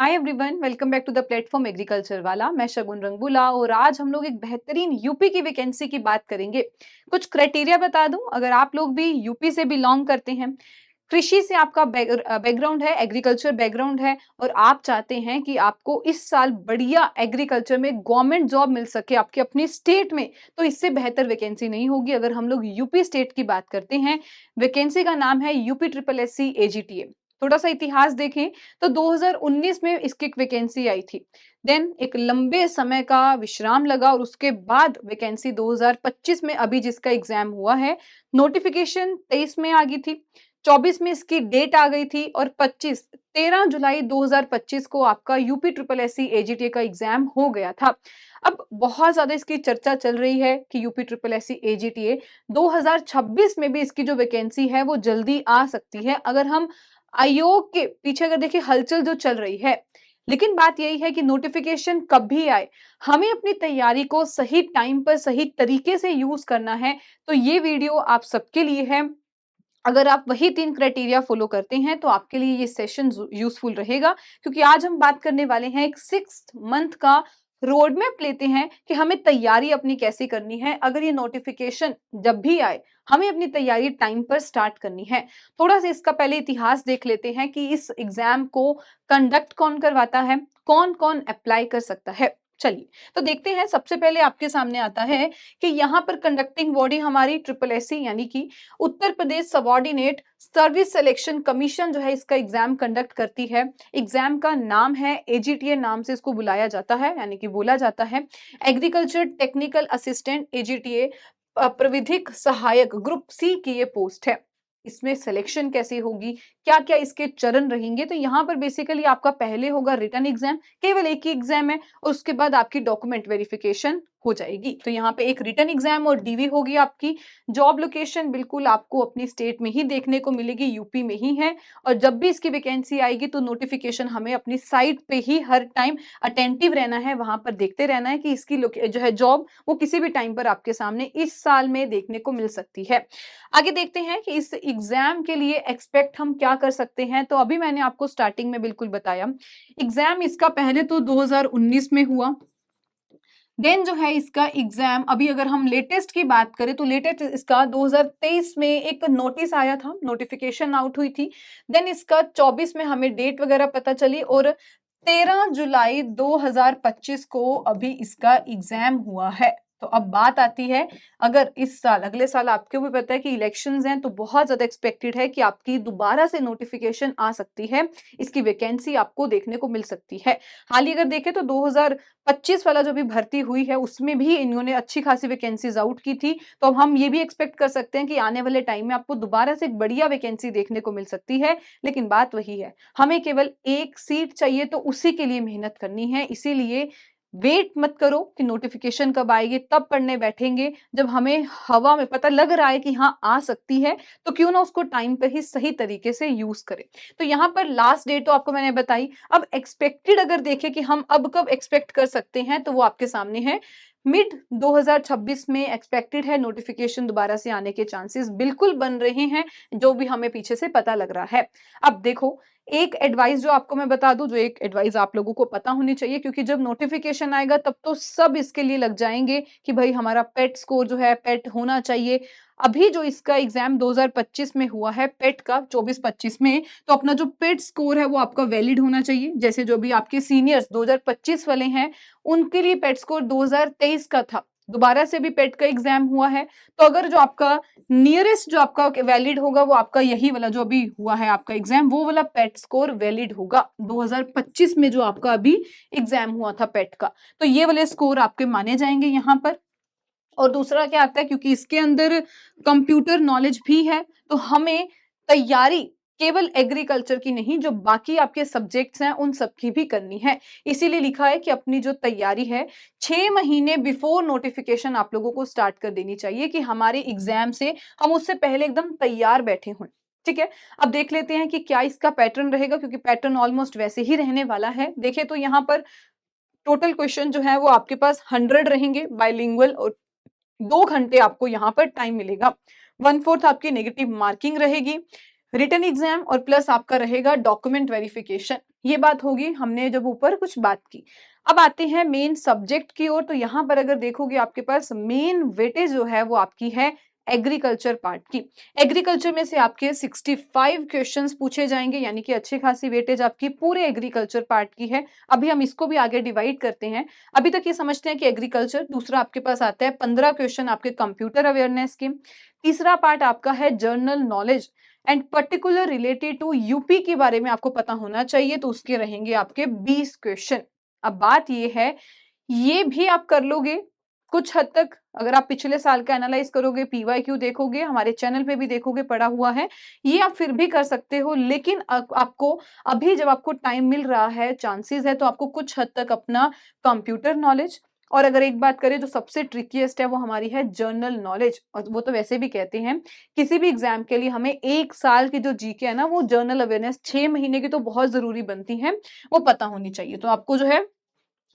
Hi everyone, welcome back to the platform agriculture वाला। मैं शगुन रंगबुला और आज हम लोग एक बेहतरीन यूपी की वैकेंसी की बात करेंगे। कुछ क्राइटेरिया बता दूं, अगर आप लोग भी यूपी से बिलोंग करते हैं, कृषि से आपका बैकग्राउंड है, एग्रीकल्चर बैकग्राउंड है और आप चाहते हैं कि आपको इस साल बढ़िया एग्रीकल्चर में गवर्नमेंट जॉब मिल सके आपके अपने स्टेट में, तो इससे बेहतर वैकेंसी नहीं होगी। अगर हम लोग यूपी स्टेट की बात करते हैं, वैकेंसी का नाम है UP triple S C AGTA. थोड़ा सा इतिहास देखें तो 2019 में इसकी एक वैकेंसी आई थी। देन एक लंबे समय का विश्राम लगा और उसके बाद वैकेंसी 2025 में अभी जिसका एग्जाम हुआ है, नोटिफिकेशन 23 में आ गई थी, 24 में इसकी डेट आ गई थी और 13 जुलाई 2025 को आपका UP triple S C AGTA का एग्जाम हो गया था। अब बहुत ज्यादा इसकी चर्चा चल रही है कि UP triple S C AGTA 2026 में भी इसकी जो वैकेंसी है वो जल्दी आ सकती है, अगर हम आयोग के पीछे अगर देखिए हलचल जो चल रही है। लेकिन बात यही है कि नोटिफिकेशन कब भी आए, हमें अपनी तैयारी को सही टाइम पर सही तरीके से यूज करना है। तो ये वीडियो आप सबके लिए है। अगर आप वही 3 क्राइटेरिया फॉलो करते हैं तो आपके लिए ये सेशन यूजफुल रहेगा, क्योंकि आज हम बात करने वाले हैं एक 6 मंथ का रोड मैप लेते हैं कि हमें तैयारी अपनी कैसे करनी है। अगर ये नोटिफिकेशन जब भी आए, हमें अपनी तैयारी टाइम पर स्टार्ट करनी है। थोड़ा सा इसका पहले इतिहास देख लेते हैं कि इस एग्जाम को कंडक्ट कौन करवाता है, कौन कौन अप्लाई कर सकता है। चलिए तो देखते हैं। सबसे पहले आपके सामने आता है कि यहाँ पर कंडक्टिंग बॉडी हमारी ट्रिपल एस सी यानी कि Uttar Pradesh subordinate service selection commission जो है इसका एग्जाम कंडक्ट करती है। एग्जाम का नाम है एजीटीए, नाम से इसको बुलाया जाता है यानी कि बोला जाता है। एग्रीकल्चर टेक्निकल असिस्टेंट एजीटीए प्रविधिक सहायक ग्रुप सी की ये पोस्ट है। इसमें सिलेक्शन कैसे होगी, क्या क्या इसके चरण रहेंगे, तो यहाँ पर बेसिकली आपका पहले होगा रिटन एग्जाम, केवल एक ही एग्जाम है, और उसके बाद आपकी डॉक्यूमेंट वेरिफिकेशन हो जाएगी। तो यहाँ पे एक रिटन एग्जाम और डीवी होगी आपकी। जॉब लोकेशन बिल्कुल आपको अपनी स्टेट में ही देखने को मिलेगी, यूपी में ही है। और जब भी इसकी वैकेंसी आएगी तो नोटिफिकेशन हमें अपनी साइट पे ही हर टाइम अटेंटिव रहना है, वहां पर देखते रहना है कि इसकी जो है जॉब वो किसी भी टाइम पर आपके सामने इस साल में देखने को मिल सकती है। आगे देखते हैं कि इस एग्जाम के लिए एक्सपेक्ट हम क्या कर सकते हैं। तो अभी मैंने आपको स्टार्टिंग में बिल्कुल बताया, एग्जाम इसका पहले तो 2019 में हुआ। देन जो है इसका एग्जाम अभी अगर हम लेटेस्ट की बात करें तो लेटेस्ट इसका 2023 में एक नोटिस आया था, नोटिफिकेशन आउट हुई थी। देन इसका 24 में हमें डेट वगैरह पता चली और 13 जुलाई 2025 को अभी इसका एग्जाम हुआ है। तो अब बात आती है, अगर इस साल अगले साल आपको भी पता है कि इलेक्शंस हैं, तो बहुत ज्यादा एक्सपेक्टेड है कि आपकी दोबारा से नोटिफिकेशन आ सकती है, इसकी वैकेंसी आपको देखने को मिल सकती है। हाल ही अगर देखें तो 2025 वाला जो भी भर्ती हुई है उसमें भी इन्होंने अच्छी खासी वैकेंसीज आउट की थी। तो अब हम ये भी एक्सपेक्ट कर सकते हैं कि आने वाले टाइम में आपको दोबारा से एक बढ़िया वैकेंसी देखने को मिल सकती है। लेकिन बात वही है, हमें केवल एक सीट चाहिए, तो उसी के लिए मेहनत करनी है। इसीलिए वेट मत करो कि नोटिफिकेशन कब आएगी तब पढ़ने बैठेंगे। जब हमें हवा में पता लग रहा है कि हाँ आ सकती है, तो क्यों ना उसको टाइम पे ही सही तरीके से यूज करें। तो यहाँ पर लास्ट डेट तो आपको मैंने बताई। अब एक्सपेक्टेड अगर देखें कि हम अब कब एक्सपेक्ट कर सकते हैं, तो वो आपके सामने है। मिड 2026 में एक्सपेक्टेड है नोटिफिकेशन दोबारा से आने के चांसेस बिल्कुल बन रहे हैं, जो भी हमें पीछे से पता लग रहा है। अब देखो, एक एडवाइस जो आपको मैं बता दूं, जो एक एडवाइस आप लोगों को पता होनी चाहिए, क्योंकि जब नोटिफिकेशन आएगा तब तो सब इसके लिए लग जाएंगे कि भाई हमारा पेट स्कोर जो है पेट होना चाहिए। अभी जो इसका एग्जाम 2025 में हुआ है पेट का 24-25 में, तो अपना जो पेट स्कोर है वो आपका वैलिड होना चाहिए। जैसे जो भी आपके सीनियर्स 2025 वाले हैं, उनके लिए पेट स्कोर 2023 का था, दोबारा से भी पेट का एग्जाम हुआ है। तो अगर जो आपका नियरेस्ट जो आपका वैलिड होगा वो आपका यही वाला जो अभी हुआ है आपका एग्जाम, वो वाला पेट स्कोर वैलिड होगा 2025 में जो आपका अभी एग्जाम हुआ था पेट का। तो ये वाले स्कोर आपके माने जाएंगे यहाँ पर। और दूसरा क्या आता है, क्योंकि इसके अंदर कंप्यूटर नॉलेज भी है, तो हमें तैयारी केवल एग्रीकल्चर की नहीं, जो बाकी आपके सब्जेक्ट्स हैं उन सब की भी करनी है। इसीलिए लिखा है कि अपनी जो तैयारी है 6 महीने बिफोर नोटिफिकेशन आप लोगों को स्टार्ट कर देनी चाहिए, कि हमारे एग्जाम से हम उससे पहले एकदम तैयार बैठे हों। ठीक है, अब देख लेते हैं कि क्या इसका पैटर्न रहेगा, क्योंकि पैटर्न ऑलमोस्ट वैसे ही रहने वाला है। देखें तो यहाँ पर टोटल क्वेश्चन जो है वो आपके पास 100 रहेंगे बाइलिंगुअल, और 2 घंटे आपको यहाँ पर टाइम मिलेगा। 1/4 आपकी नेगेटिव मार्किंग रहेगी, रिटन एग्जाम और प्लस आपका रहेगा डॉक्यूमेंट वेरिफिकेशन। ये बात होगी, हमने जब ऊपर कुछ बात की। अब आते हैं मेन सब्जेक्ट की ओर, तो यहाँ पर अगर देखोगे आपके पास मेन वेटेज जो है वो आपकी है एग्रीकल्चर पार्ट की। एग्रीकल्चर में से आपके 65 क्वेश्चंस पूछे जाएंगे, यानी कि अच्छी खासी वेटेज आपकी पूरे एग्रीकल्चर पार्ट की है। अभी हम इसको भी आगे डिवाइड करते हैं। अभी तक ये समझते हैं कि एग्रीकल्चर, दूसरा आपके पास आता है 15 क्वेश्चन आपके कंप्यूटर अवेयरनेस के। तीसरा पार्ट आपका है general knowledge and particular related to UP के बारे में आपको पता होना चाहिए, तो उसके रहेंगे आपके 20 क्वेश्चन। अब बात ये है, ये भी आप कर लोगे कुछ हद तक। अगर आप पिछले साल का एनालाइज करोगे, पीवाईक्यू देखोगे, हमारे चैनल पे भी देखोगे, पड़ा हुआ है, ये आप फिर भी कर सकते हो। लेकिन आपको अभी जब आपको टाइम मिल रहा है, चांसेस है, तो आपको कुछ हद तक अपना कंप्यूटर नॉलेज, और अगर एक बात करें जो सबसे ट्रिकीएस्ट है वो हमारी है जर्नल नॉलेज, और वो तो वैसे भी कहते हैं किसी भी एग्जाम के लिए हमें 1 साल की जो जीके है ना, वो जर्नल अवेयरनेस 6 महीने की तो बहुत जरूरी बनती है, वो पता होनी चाहिए। तो आपको जो है,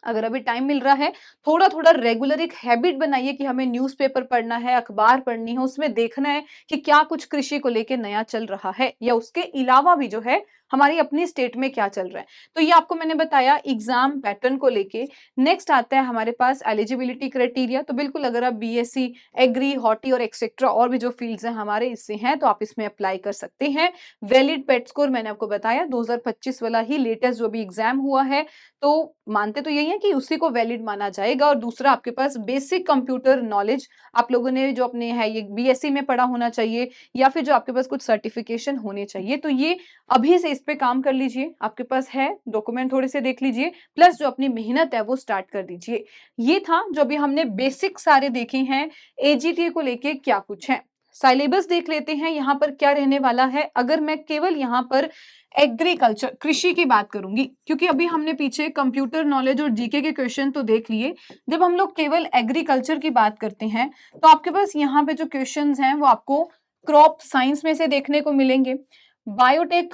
अगर अभी टाइम मिल रहा है, थोड़ा-थोड़ा रेगुलर एक हैबिट बनाइए कि हमें न्यूज़पेपर पढ़ना है, अखबार पढ़नी है, उसमें देखना है कि क्या कुछ कृषि को लेके नया चल रहा है, या उसके अलावा भी जो है हमारी अपनी स्टेट में क्या चल रहा है। तो ये आपको मैंने बताया एग्जाम पैटर्न को लेके। नेक्स्ट आता है हमारे पास एलिजिबिलिटी क्राइटेरिया। तो बिल्कुल अगर आप बीएससी एग्री, हॉर्टी और एक्सेट्रा और भी जो फील्ड्स हैं हमारे इससे हैं, तो आप इसमें अप्लाई कर सकते हैं। वैलिड पेट स्कोर मैंने आपको बताया 2025 वाला ही लेटेस्ट जो भी एग्जाम हुआ है, तो मानते तो यही है कि उसी को वैलिड माना जाएगा। और दूसरा आपके पास बेसिक कंप्यूटर नॉलेज आप लोगों ने जो अपने है ये बीएससी में पढ़ा होना चाहिए, या फिर जो आपके पास कुछ सर्टिफिकेशन होने चाहिए। तो ये अभी से इस पे काम कर लीजिए, आपके पास है डॉक्यूमेंट थोड़े से देख लीजिए, प्लस जो अपनी मेहनत है वो स्टार्ट कर दीजिए। ये था जो अभी हमने बेसिक सारे देखे हैं एजीटी को लेके क्या कुछ है। सिलेबस देख लेते हैं यहाँ पर क्या रहने वाला है। अगर मैं केवल यहाँ पर एग्रीकल्चर कृषि की बात करूंगी, क्योंकि अभी हमने पीछे कंप्यूटर नॉलेज और जीके के क्वेश्चन तो देख लिए। जब हम लोग केवल एग्रीकल्चर की बात करते हैं, तो आपके पास यहाँ पे जो क्वेश्चंस हैं वो आपको क्रॉप साइंस में से देखने को मिलेंगे, बायोटेक,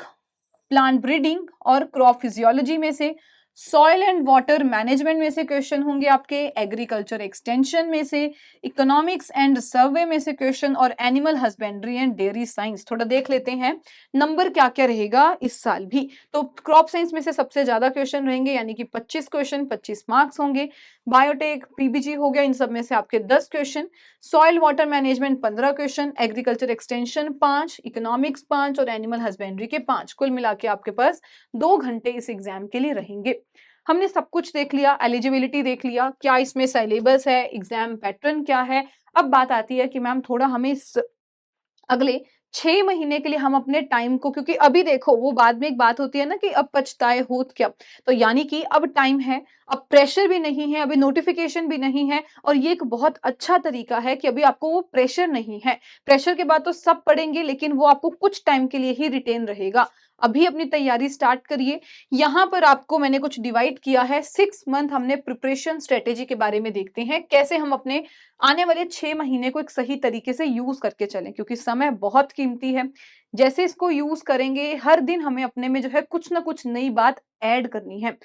प्लांट ब्रीडिंग और क्रॉप फिजियोलॉजी में से, सॉइल एंड वाटर मैनेजमेंट में से क्वेश्चन होंगे आपके, एग्रीकल्चर एक्सटेंशन में से, इकोनॉमिक्स एंड सर्वे में से क्वेश्चन, और animal husbandry and dairy science. थोड़ा देख लेते हैं नंबर क्या क्या रहेगा इस साल भी। तो क्रॉप साइंस में से सबसे ज्यादा क्वेश्चन रहेंगे, यानी कि 25 क्वेश्चन, 25 मार्क्स होंगे। बायोटेक, पीबीजी हो गया, इन सब में से आपके 10 question, soil water management 15 question, agriculture extension 5, economics 5 और एनिमल हस्बेंड्री के 5। कुल मिला के आपके पास 2 घंटे इस एग्जाम के लिए रहेंगे। हमने सब कुछ देख लिया, एलिजिबिलिटी देख लिया, क्या इसमें सिलेबस है, एग्जाम पैटर्न क्या है। अब बात आती है कि मैम थोड़ा हमें इस अगले 6 महीने के लिए हम अपने टाइम को, क्योंकि अभी देखो वो बाद में एक बात होती है ना कि अब पछताए होत क्या, तो यानी कि अब टाइम है, अब प्रेशर भी नहीं है, अभी नोटिफिकेशन भी नहीं है, और ये एक बहुत अच्छा तरीका है कि अभी आपको वो प्रेशर नहीं है। प्रेशर के बाद तो सब पढ़ेंगे, लेकिन वो आपको कुछ टाइम के लिए ही रिटेन रहेगा। अभी अपनी तैयारी स्टार्ट करिए। यहाँ पर आपको मैंने कुछ डिवाइड किया है, 6 मंथ हमने प्रिपरेशन स्ट्रेटेजी के बारे में देखते हैं, कैसे हम अपने आने वाले 6 महीने को एक सही तरीके से यूज करके चलें, क्योंकि समय बहुत कीमती है। जैसे इसको यूज करेंगे, हर दिन हमें अपने में जो है कुछ ना कुछ नई बात ऐड करनी है।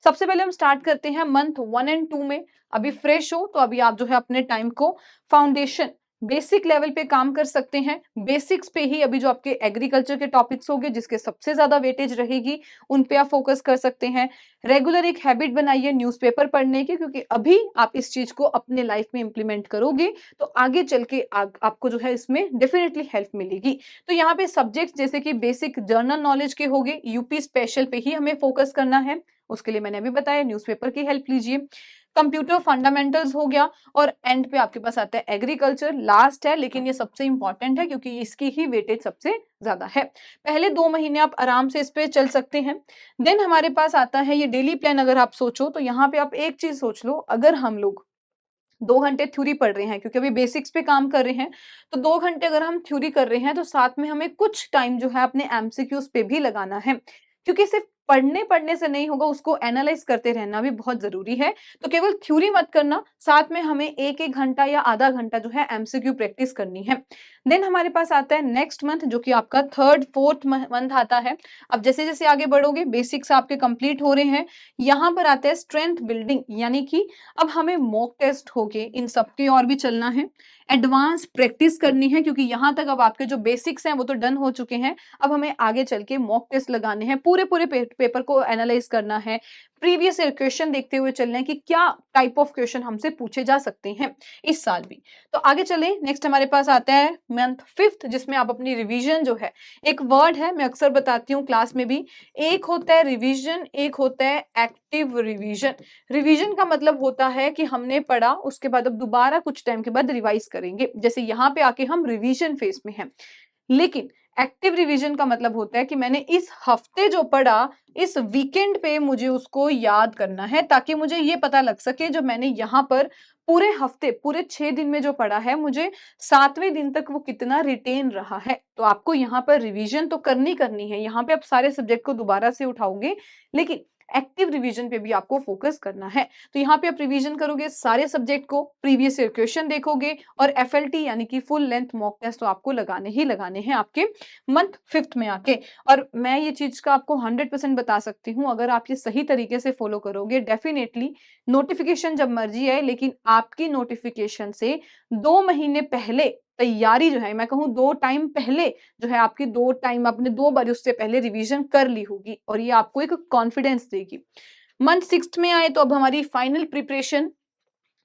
सबसे पहले हम स्टार्ट करते हैं मंथ 1 एंड 2 में। अभी फ्रेश हो तो अभी आप जो है अपने टाइम को फाउंडेशन बेसिक लेवल पे काम कर सकते हैं। बेसिक्स पे ही अभी जो आपके एग्रीकल्चर के टॉपिक्स होंगे, जिसके सबसे ज्यादा वेटेज रहेगी, उन पे आप फोकस कर सकते हैं। रेगुलर एक हैबिट बनाइए न्यूज़पेपर पढ़ने की, क्योंकि अभी आप इस चीज को अपने लाइफ में इंप्लीमेंट करोगे तो आगे चल के आपको जो है इसमें डेफिनेटली हेल्प मिलेगी। तो यहाँ पे सब्जेक्ट्स जैसे कि बेसिक जर्नल नॉलेज के हो गए, यूपी स्पेशल पे ही हमें फोकस करना है, उसके लिए मैंने अभी बताया न्यूज़पेपर की हेल्प लीजिए। कंप्यूटर फंडामेंटल्स हो गया, और एंड पे आपके पास आता है एग्रीकल्चर, लास्ट है, लेकिन ये सबसे इंपॉर्टेंट है क्योंकि इसकी ही वेटेज सबसे ज्यादा है। पहले 2 महीने आप आराम से इस पे चल सकते हैं। देन हमारे पास आता है ये डेली प्लान। अगर आप सोचो तो यहाँ पे आप एक चीज सोच लो, अगर हम लोग 2 घंटे थ्योरी पढ़ रहे हैं, क्योंकि अभी बेसिक्स पे काम कर रहे हैं, तो 2 घंटे अगर हम थ्योरी कर रहे हैं, तो साथ में हमें कुछ टाइम जो है अपने एमसीक्यूज पे भी लगाना है, क्योंकि सिर्फ पढ़ने पढ़ने से नहीं होगा, उसको एनालाइज करते रहना भी बहुत जरूरी है। तो केवल थ्योरी मत करना, साथ में हमें 1-1 घंटा या आधा घंटा जो है एमसीक्यू प्रैक्टिस करनी है। देन हमारे पास आता है नेक्स्ट मंथ, जो कि आपका 3rd 4th मंथ आता है। अब जैसे जैसे आगे बढ़ोगे, बेसिक्स आपके कंप्लीट हो रहे हैं, यहाँ पर आता है स्ट्रेंथ बिल्डिंग, यानी कि अब हमें मॉक टेस्ट होके इन सबकी और भी चलना है, एडवांस प्रैक्टिस करनी है, क्योंकि यहाँ तक अब आपके जो बेसिक्स हैं वो तो डन हो चुके हैं। अब हमें आगे चल के मॉक टेस्ट लगाने हैं, पूरे पूरे पेपर को एनालाइज करना है, प्रीवियस ईयर क्वेश्चन देखते हुए चलना है कि क्या टाइप ऑफ क्वेश्चन हमसे पूछे जा सकते हैं इस साल भी। तो आगे चलें, नेक्स्ट हमारे पास आता है मंथ 5th, जिसमें आप अपनी रिवीजन जो है, एक वर्ड है मैं अक्सर बताती हूँ क्लास में भी, एक होता है रिवीजन, एक होता है एक्टिव रिवीजन। रिवीजन का मतलब होता है कि हमने पढ़ा, उसके बाद अब दोबारा कुछ टाइम के बाद रिवाइज करेंगे, जैसे यहाँ पे आके हम रिवीजन फेज में हैं। लेकिन एक्टिव रिवीजन का मतलब होता है कि मैंने इस हफ्ते जो पढ़ा, इस वीकेंड पे मुझे उसको याद करना है, ताकि मुझे ये पता लग सके जो मैंने यहाँ पर पूरे हफ्ते, पूरे 6 दिन में जो पढ़ा है, मुझे 7वें दिन तक वो कितना रिटेन रहा है। तो आपको यहाँ पर रिवीजन तो करनी है, यहाँ पे आप सारे सब्जेक्ट को दोबारा से उठाओगे, लेकिन एक्टिव रिवीजन पे भी आपको फोकस करना है। तो यहाँ पे आप रिवीजन करोगे सारे सब्जेक्ट को, प्रीवियस ईयर क्वेश्चन देखोगे, और एफएलटी यानी कि फुल लेंथ मॉक टेस्ट तो आपको लगाने ही लगाने हैं आपके मंथ 5th में आके। और मैं ये चीज का आपको 100% बता सकती हूँ, अगर आप ये सही तरीके से फॉलो करोगे, डेफिनेटली नोटिफिकेशन जब मर्जी आए, लेकिन आपकी नोटिफिकेशन से 2 महीने पहले तैयारी जो है, मैं कहूँ 2 टाइम पहले जो है, आपकी 2 टाइम आपने 2 बार उससे पहले रिवीजन कर ली होगी, और ये आपको एक कॉन्फिडेंस देगी। मंथ 6th में आए तो अब हमारी फाइनल प्रिपरेशन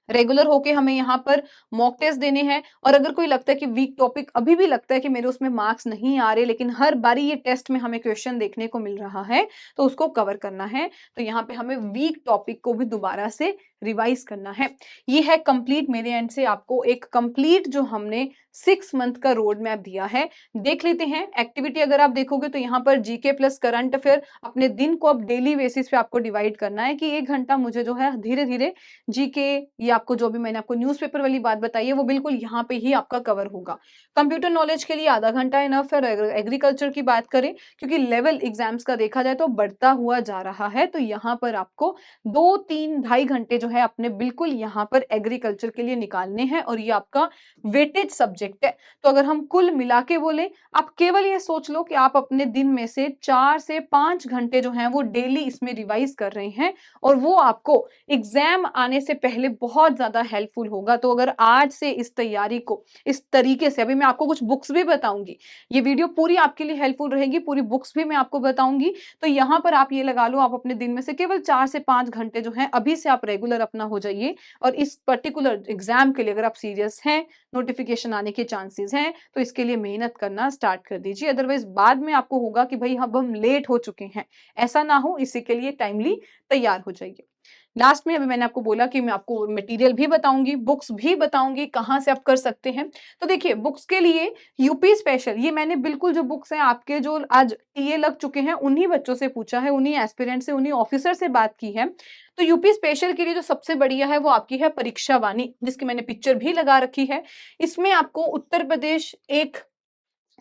रेगुलर होके हमें यहाँ पर मॉक टेस्ट देने हैं, और अगर कोई लगता है कि वीक टॉपिक अभी भी लगता है कि मेरे उसमें मार्क्स नहीं आ रहे, लेकिन हर बारी ये टेस्ट में हमें क्वेश्चन देखने को मिल रहा है, तो उसको कवर करना है। तो यहाँ पे हमें वीक टॉपिक को भी दोबारा से रिवाइज करना है। ये है कंप्लीट मेरे एंड से आपको एक कंप्लीट जो हमने 6 मंथ का रोड मैप दिया है। देख लेते हैं एक्टिविटी, अगर आप देखोगे तो यहाँ पर जीके प्लस करंट अफेयर, अपने दिन को अब डेली बेसिस पे आपको डिवाइड करना है कि 1 घंटा मुझे जो है धीरे धीरे जीके, ये आपको जो भी मैंने आपको न्यूज़पेपर वाली बात बताई है वो बिल्कुल यहाँ पे ही आपका कवर होगा। कंप्यूटर नॉलेज के लिए आधा घंटा इनफ है। एग्रीकल्चर की बात करें, क्योंकि लेवल एग्जाम्स का देखा जाए तो बढ़ता हुआ जा रहा है, तो यहाँ पर आपको 2-3 ढाई घंटे जो है अपने बिल्कुल यहाँ पर एग्रीकल्चर के लिए निकालने हैं, और ये आपका वेटेज सब्जेक्ट है। तो अगर हम कुल मिला के बोले, आप केवल ये सोच लो कि आप अपने दिन में से 4 से 5 घंटे जो हैं वो डेली इसमें रिवाइज कर रहे हैं, और वो आपको एग्जाम आने से पहले बहुत ज्यादा हेल्पफुल होगा। तो अगर आज से इस तैयारी को इस तरीके से, अभी मैं आपको कुछ बुक्स भी बताऊंगी, ये वीडियो पूरी आपके लिए हेल्पफुल रहेगी, पूरी बुक्स भी मैं आपको बताऊंगी, तो यहाँ पर आप ये लगा लो, आप अपने दिन में से केवल 4 से 5 घंटे जो है अभी से आप रेगुलर अपना हो जाइए, और इस पर्टिकुलर एग्जाम के लिए अगर आप सीरियस हैं, नोटिफिकेशन आने के चांसेस हैं, तो इसके लिए मेहनत करना स्टार्ट कर दीजिए। अदरवाइज बाद में आपको होगा कि भाई अब हम लेट हो चुके हैं, ऐसा ना हो, इसी के लिए टाइमली तैयार हो जाइए। लास्ट में अभी मैंने आपको बोला कि मैं आपको मटेरियल भी बताऊंगी, बुक्स भी बताऊंगी, कहाँ से आप कर सकते हैं। तो देखिए, बुक्स के लिए यूपी स्पेशल, ये मैंने बिल्कुल जो बुक्स हैं आपके जो आज टीए लग चुके हैं उन्हीं बच्चों से पूछा है, उन्हीं एस्पिरेंट से, उन्हीं ऑफिसर से बात की है। तो यूपी स्पेशल के लिए जो सबसे बढ़िया है वो आपकी है परीक्षा वाणी, जिसकी मैंने पिक्चर भी लगा रखी है। इसमें आपको उत्तर प्रदेश एक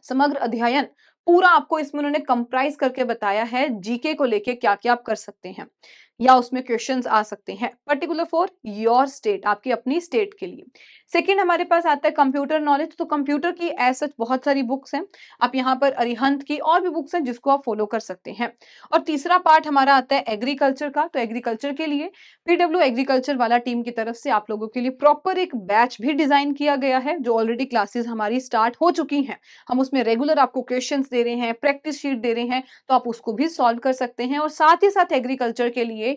समग्र अध्ययन पूरा आपको इसमें उन्होंने कंप्राइज करके बताया है, जीके को लेके क्या क्या आप कर सकते हैं, या उसमें क्वेश्चंस आ सकते हैं पर्टिकुलर फॉर योर स्टेट, आपकी अपनी स्टेट के लिए। सेकंड हमारे पास आता है कंप्यूटर नॉलेज। तो कंप्यूटर की एज सच बहुत सारी बुक्स हैं, आप यहाँ पर अरिहंत की और भी बुक्स हैं जिसको आप फॉलो कर सकते हैं। और तीसरा पार्ट हमारा आता है एग्रीकल्चर का। तो एग्रीकल्चर के लिए पीडब्ल्यू एग्रीकल्चर वाला टीम की तरफ से आप लोगों के लिए प्रॉपर एक बैच भी डिजाइन किया गया है, जो ऑलरेडी क्लासेस हमारी स्टार्ट हो चुकी हैं। हम उसमें रेगुलर आपको क्वेश्चंस दे रहे हैं, प्रैक्टिस शीट दे रहे हैं, तो आप उसको भी सॉल्व कर सकते हैं। और साथ ही साथ एग्रीकल्चर के लिए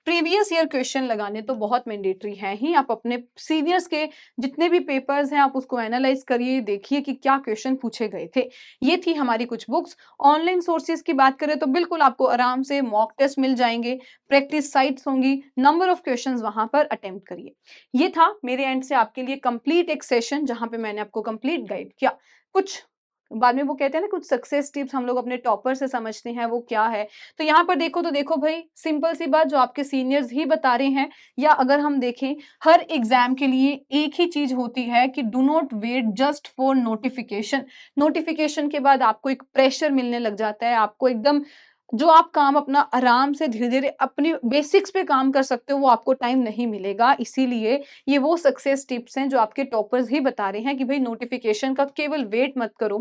प्रीवियस ईयर क्वेश्चन लगाने तो बहुत मैंडेटरी है ही। आप अपने सीनियर्स के जितने भी पेपर्स हैं आप उसको एनालाइज करिए, देखिए कि क्या क्वेश्चन पूछे गए थे। ये थी हमारी कुछ बुक्स। ऑनलाइन सोर्सेज की बात करें तो बिल्कुल आपको आराम से मॉक टेस्ट मिल जाएंगे, प्रैक्टिस साइट्स होंगी, नंबर ऑफ क्वेश्चंस वहां पर अटेम्प्ट करिए। ये था मेरे एंड से आपके लिए कंप्लीट एक सेशन, जहां पे मैंने आपको कंप्लीट गाइड किया। कुछ बाद में वो कहते हैं ना, कुछ सक्सेस टिप्स हम लोग अपने टॉपर से समझते हैं, वो क्या है। तो यहाँ पर देखो, तो देखो भाई, सिंपल सी बात जो आपके सीनियर्स ही बता रहे हैं, या अगर हम देखें हर एग्जाम के लिए एक ही चीज होती है कि do not wait just for notification. Notification के बाद आपको एक प्रेशर मिलने लग जाता है, आपको एकदम जो आप काम अपना आराम से धीरे धीरे अपनी बेसिक्स पे काम कर सकते हो, वो आपको टाइम नहीं मिलेगा। इसीलिए ये वो सक्सेस टिप्स हैं जो आपके टॉपर्स ही बता रहे हैं कि भाई नोटिफिकेशन का केवल वेट मत करो,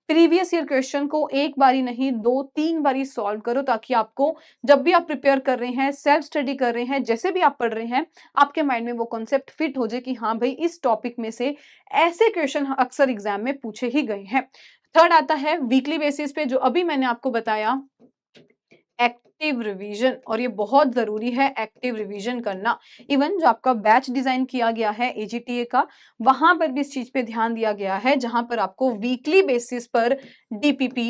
प्रीवियस ईयर क्वेश्चन को एक बारी नहीं 2-3 बारी सॉल्व करो, ताकि आपको जब भी आप प्रिपेयर कर रहे हैं, सेल्फ स्टडी कर रहे हैं, जैसे भी आप पढ़ रहे हैं, आपके माइंड में वो कॉन्सेप्ट फिट हो जाए कि हाँ भाई, इस टॉपिक में से ऐसे क्वेश्चन अक्सर एग्जाम में पूछे ही गए हैं। थर्ड आता है वीकली बेसिस पे, जो अभी मैंने आपको बताया एक्टिव रिवीजन, और ये बहुत ज़रूरी है एक्टिव रिवीजन करना। इवन जो आपका बैच डिज़ाइन किया गया है एजीटीए का, वहाँ पर भी इस चीज़ पे ध्यान दिया गया है, जहाँ पर आपको वीकली बेसिस पर डीपीपी,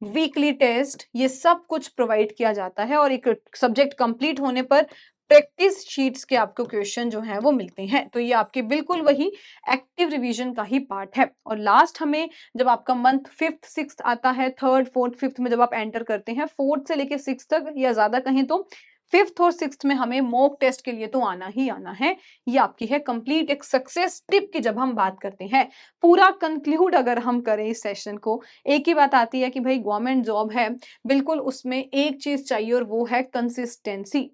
वीकली टेस्ट, ये सब कुछ प्रोवाइड किया जाता है, और एक सब्जेक्ट कंप्लीट होने पर प्रैक्टिस शीट्स के आपको क्वेश्चन जो हैं वो मिलते हैं। तो ये आपके बिल्कुल वही एक्टिव रिवीजन का ही पार्ट है। और लास्ट हमें जब आपका मंथ 5th 6th आता है, 3rd 4th 5th में जब आप एंटर करते हैं, 4th से लेके 6th तक या ज़्यादा कहें तो 5th और 6th में हमें मॉक टेस्ट के लिए तो आना ही आना है। ये आपकी है कंप्लीट एक सक्सेस टिप की जब हम बात करते हैं। पूरा कंक्लूड अगर हम करें इस सेशन को, एक ही बात आती है कि भाई गवर्नमेंट जॉब है, बिल्कुल उसमें एक चीज़ चाहिए और वो है कंसिस्टेंसी।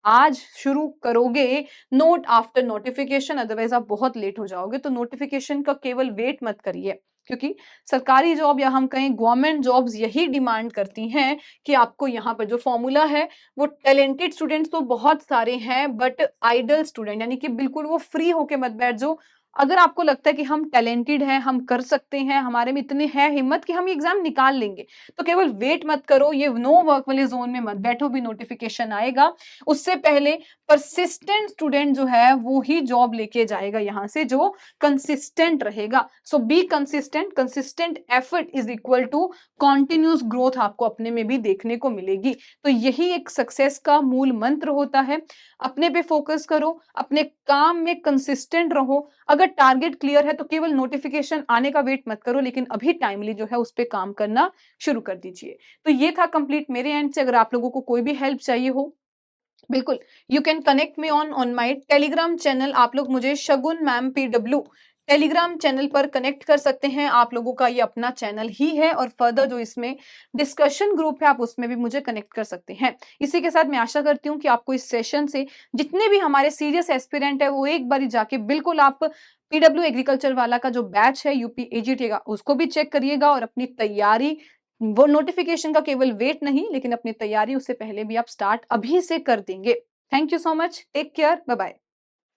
आज शुरू करोगे, नोट आफ्टर नोटिफिकेशन, अदरवाइज आप बहुत लेट हो जाओगे। तो नोटिफिकेशन का केवल वेट मत करिए, क्योंकि सरकारी जॉब या हम कहें गवर्नमेंट जॉब्स यही डिमांड करती हैं कि आपको यहाँ पर जो फॉर्मूला है, वो टैलेंटेड स्टूडेंट्स तो बहुत सारे हैं, बट आइडल स्टूडेंट यानी कि बिल्कुल वो फ्री होके मत बैठ जाओ। अगर आपको लगता है कि हम टैलेंटेड हैं, हम कर सकते हैं, हमारे में इतनी है हिम्मत कि हम ये एग्जाम निकाल लेंगे, तो केवल वेट मत करो, ये नो वर्क वाले जोन में मत बैठो, भी नोटिफिकेशन आएगा उससे पहले परसिस्टेंट स्टूडेंट जो है वो ही जॉब लेके जाएगा यहाँ से, जो कंसिस्टेंट रहेगा। So be consistent, consistent effort is equal to continuous growth आपको अपने में भी देखने को मिलेगी। तो यही एक सक्सेस का मूल मंत्र होता है। अपने पे फोकस करो, अपने काम में कंसिस्टेंट रहो। अगर टारगेट क्लियर है तो केवल नोटिफिकेशन आने का वेट मत करो, लेकिन अभी टाइमली जो है उस पर काम करना शुरू कर दीजिए। तो ये था कंप्लीट मेरे एंड से। अगर आप लोगों को कोई भी हेल्प चाहिए हो, बिल्कुल, you can connect me on my Telegram channel. आप लोग मुझे शगुन मैम PW टेलीग्राम चैनल पर कनेक्ट कर सकते हैं। आप लोगों का ये अपना चैनल ही है, और फर्दर जो इसमें डिस्कशन ग्रुप है आप उसमें भी मुझे कनेक्ट कर सकते हैं। इसी के साथ मैं आशा करती हूँ कि आपको इस सेशन से जितने भी हमारे सीरियस एस्पिरेंट है वो एक बार जाके बिल्कुल आप PW एग्रीकल्चर वाला का जो बैच है यूपी एजीटी का, उसको भी चेक करिएगा, और अपनी तैयारी, वो नोटिफिकेशन का केवल वेट नहीं, लेकिन अपनी तैयारी उससे पहले भी आप स्टार्ट अभी से कर देंगे। Thank you so much, take care, bye bye.